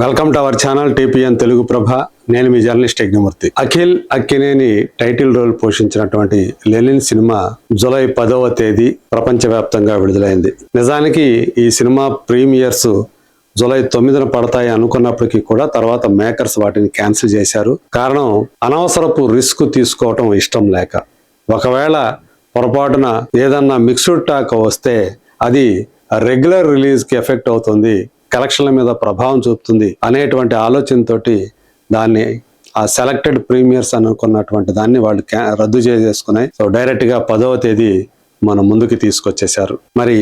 Welcome to our channel TPN Telugu Prabha. నేను మీ journalist Yagnamurthy. Akhil Akkineni title role పోషించినటువంటి లెనిన్ సినిమా జూలై 10వ తేదీ ప్రపంచవ్యాప్తంగా విడుదలైంది. నిజానికి ఈ సినిమా ప్రీమియర్స్ జూలై 9న పడతాయి అనుకున్నప్పటికీ కూడా తర్వాత మేకర్స్ వాటిని క్యాన్సిల్ చేశారు. కారణం అనవసరపు రిస్క్ తీసుకోవటం ఇష్టం లేక. ఒకవేళ పొరపాటున ఏదన్నా మిక్స్డ్ టాక్ వస్తే అది రెగ్యులర్ రిలీజ్కి ఎఫెక్ట్ అవుతుంది, కలెక్షన్ల మీద ప్రభావం చూపుతుంది అనేటువంటి ఆలోచనతోటి దాన్ని ఆ సెలెక్టెడ్ ప్రీమియర్స్ అనుకున్నటువంటి దాన్ని వాళ్ళు రద్దు చేసేసుకున్నాయి. సో డైరెక్ట్గా 10వ తేదీ మన ముందుకి తీసుకొచ్చేశారు. మరి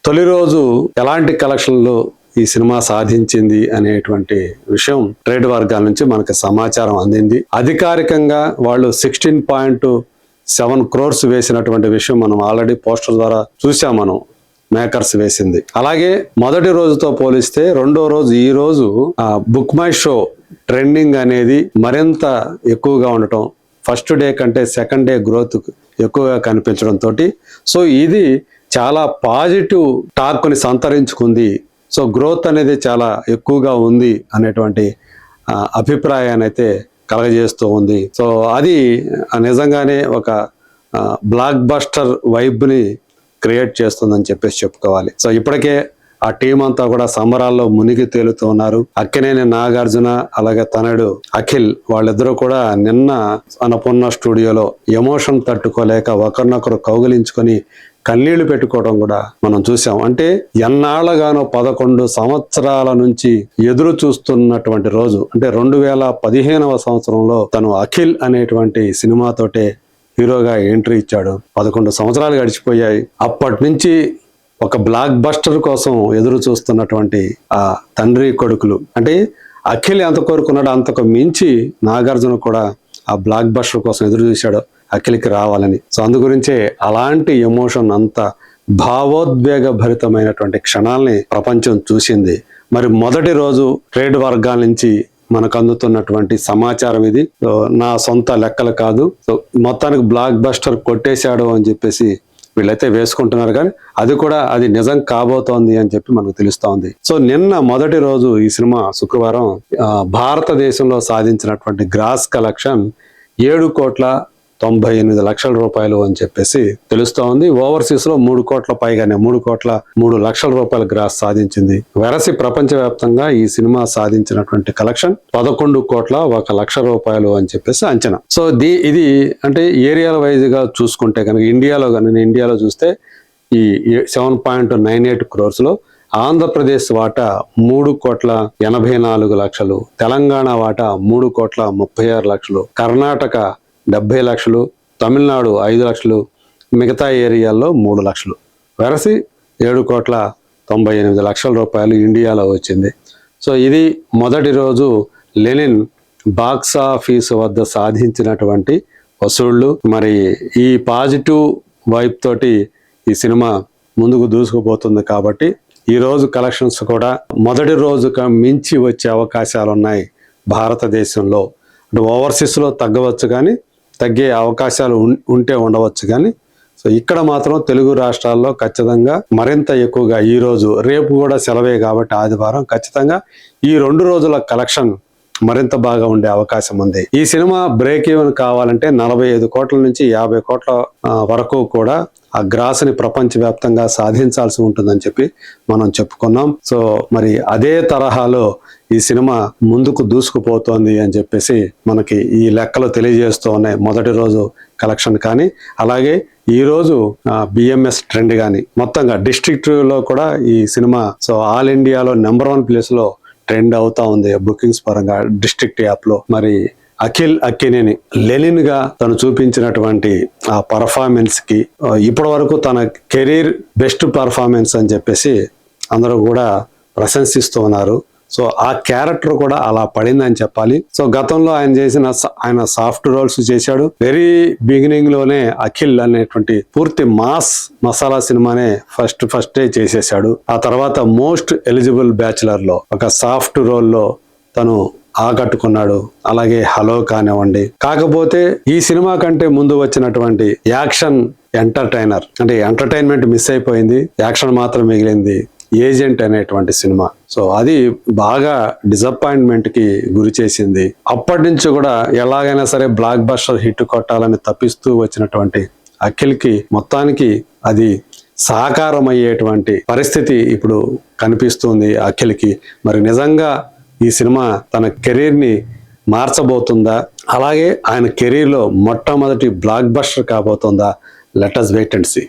తొలి రోజు ఎలాంటి కలెక్షన్లు ఈ సినిమా సాధించింది అనేటువంటి విషయం ట్రేడ్ వర్గాల నుంచి మనకు సమాచారం అందింది. అధికారికంగా వాళ్ళు 16.7 crores వేసినటువంటి విషయం మనం ఆల్రెడీ పోస్టర్ ద్వారా చూసాం. మనం మేకర్స్ వేసింది. అలాగే మొదటి రోజుతో పోలిస్తే రెండో రోజు ఈ రోజు బుక్ మై షో ట్రెండింగ్ అనేది మరింత ఎక్కువగా ఉండటం, ఫస్ట్ డే కంటే సెకండ్ డే గ్రోత్ ఎక్కువగా కనిపించడం తోటి సో ఇది చాలా పాజిటివ్ టాక్ని సంతరించుకుంది. సో గ్రోత్ అనేది చాలా ఎక్కువగా ఉంది అనేటువంటి అభిప్రాయాన్ని అయితే కలగజేస్తూ ఉంది. సో అది నిజంగానే ఒక బ్లాక్ బస్టర్ వైబ్ని క్రియేట్ చేస్తుందని చెప్పేసి చెప్పుకోవాలి. సో ఇప్పటికే ఆ టీం అంతా కూడా సంబరాల్లో మునిగి తేలుతూ ఉన్నారు. అక్కినేని నాగార్జున అలాగే తనయుడు అఖిల్ వాళ్ళిద్దరూ కూడా నిన్న అన్నపూర్ణ స్టూడియోలో ఎమోషన్ తట్టుకోలేక ఒకరినొకరు కౌగిలించుకొని కన్నీళ్లు పెట్టుకోవడం కూడా మనం చూసాం. అంటే ఎన్నాళ్ళగానో 11 సంవత్సరాల నుంచి ఎదురు చూస్తున్నటువంటి రోజు, అంటే 2015వ సంవత్సరంలో తను అఖిల్ అనేటువంటి సినిమాతోటే హీరోగా ఎంట్రీ ఇచ్చాడు. 11 సంవత్సరాలు గడిచిపోయాయి. అప్పటి నుంచి ఒక బ్లాక్ బస్టర్ కోసం ఎదురు చూస్తున్నటువంటి ఆ తండ్రి కొడుకులు, అంటే అఖిల్ ఎంత కోరుకున్నాడో అంతకు మించి నాగార్జున కూడా ఆ బ్లాక్ బస్టర్ కోసం ఎదురు చూశాడు అఖిల్కి రావాలని. సో అందు గురించే అలాంటి ఎమోషన్, అంత భావోద్వేగ భరితమైనటువంటి క్షణాల్ని ప్రపంచం చూసింది. మరి మొదటి రోజు ట్రేడ్ వర్గాల నుంచి మనకు అందుతున్నటువంటి సమాచారం ఇది. నా సొంత లెక్కలు కాదు. సో మొత్తానికి బ్లాక్ బస్టర్ కొట్టేశాడు అని చెప్పేసి వీళ్ళైతే వేసుకుంటున్నారు, కానీ అది నిజం కాబోతోంది అని చెప్పి మనకు తెలుస్తా ఉంది. సో నిన్న మొదటి రోజు ఈ సినిమా శుక్రవారం భారతదేశంలో సాధించినటువంటి గ్రాస్ కలెక్షన్ 7,98,00,000 రూపాయలు అని చెప్పేసి తెలుస్తా ఉంది. ఓవర్సీస్ లో 3 కోట్ల పైగానే 3,03,00,000 రూపాయల గ్రాస్ సాధించింది. వెరసి ప్రపంచవ్యాప్తంగా ఈ సినిమా సాధించినటువంటి కలెక్షన్ 11,01,00,000 రూపాయలు అని చెప్పేసి అంచనా. సో ఇది అంటే ఏరియాల వైజ్ గా చూసుకుంటే కనుక ఇండియాలో చూస్తే ఈ 7.98 crores లో ఆంధ్రప్రదేశ్ వాటా 3,84,00,000, తెలంగాణ వాటా 3,36,00,000, కర్ణాటక 70 లక్షలు, తమిళనాడు 5 లక్షలు, మిగతా ఏరియాల్లో 3 లక్షలు, వెరసి 7,98,00,000 రూపాయలు ఇండియాలో వచ్చింది. సో ఇది మొదటి రోజు లెనిన్ బాక్స్ ఆఫీస్ వద్ద సాధించినటువంటి వసూళ్లు. మరి ఈ పాజిటివ్ వైబ్ తోటి ఈ సినిమా ముందుకు దూసుకుపోతుంది కాబట్టి ఈ రోజు కలెక్షన్స్ కూడా మొదటి రోజుకు మించి వచ్చే అవకాశాలు ఉన్నాయి భారతదేశంలో. అంటే ఓవర్సీస్లో తగ్గవచ్చు, కానీ తగ్గే అవకాశాలు ఉంటే ఉండవచ్చు, కానీ సో ఇక్కడ మాత్రం తెలుగు రాష్ట్రాల్లో ఖచ్చితంగా మరింత ఎక్కువగా ఈ రోజు, రేపు కూడా సెలవే కాబట్టి ఆదివారం ఖచ్చితంగా ఈ 2 రోజుల కలెక్షన్ మరింత బాగా ఉండే అవకాశం ఉంది. ఈ సినిమా బ్రేక్ ఈవెన్ కావాలంటే 45 కోట్ల నుంచి 50 కోట్ల వరకు కూడా ఆ గ్రాస్ ని ప్రపంచవ్యాప్తంగా సాధించాల్సి ఉంటుందని చెప్పి మనం చెప్పుకున్నాం. సో మరి అదే తరహాలో ఈ సినిమా ముందుకు దూసుకుపోతోంది అని చెప్పేసి మనకి ఈ లెక్కలు తెలియజేస్తూ ఉన్నాయి. మొదటి రోజు కలెక్షన్ కానీ, అలాగే ఈ రోజు బిఎంఎస్ ట్రెండ్ కానీ, మొత్తంగా డిస్ట్రిక్ట్ లో కూడా ఈ సినిమా సో ఆల్ ఇండియాలో నెంబర్ 1 ప్లేస్ లో ట్రెండ్ అవుతా ఉంది బుకింగ్స్ పరంగా డిస్ట్రిక్ట్ యాప్ లో. మరి అఖిల్ అక్కినేని లెనిన్ గా తను చూపించినటువంటి ఆ పర్ఫార్మెన్స్ కి ఇప్పటి వరకు తన కెరీర్ బెస్ట్ పర్ఫార్మెన్స్ అని చెప్పేసి అందరూ కూడా ప్రశంసిస్తూ ఉన్నారు. సో ఆ క్యారెక్టర్ కూడా అలా పడిందని చెప్పాలి. సో గతంలో ఆయన సాఫ్ట్ రోల్స్ చేశాడు. వెరీ బిగినింగ్ లోనే అఖిల్ అనేటువంటి పూర్తి మాస్ మసాలా సినిమానే ఫస్ట్ చేసేసాడు. ఆ తర్వాత మోస్ట్ ఎలిజిబుల్ బ్యాచులర్ లో ఒక సాఫ్ట్ రోల్ లో తను ఆకట్టుకున్నాడు. అలాగే హలో కానివ్వండి. కాకపోతే ఈ సినిమా కంటే ముందు వచ్చినటువంటి యాక్షన్ ఎంటర్టైనర్ అంటే ఎంటర్టైన్మెంట్ మిస్ అయిపోయింది, యాక్షన్ మాత్రం మిగిలింది. ఏజెంట్ అనేటువంటి సినిమా. సో అది బాగా డిసప్పాయింట్మెంట్ కి గురి చేసింది. అప్పటి నుంచి కూడా ఎలాగైనా సరే బ్లాక్ బస్టర్ హిట్ కొట్టాలని తప్పిస్తూ వచ్చినటువంటి అఖిల్ కి మొత్తానికి అది సాకారం అయ్యేటువంటి పరిస్థితి ఇప్పుడు కనిపిస్తుంది అఖిల్ కి. మరి నిజంగా ఈ సినిమా తన కెరీర్ ని మార్చబోతుందా, అలాగే ఆయన కెరీర్ లో మొట్టమొదటి బ్లాక్ బస్టర్ కాబోతుందా? Let us wait and see.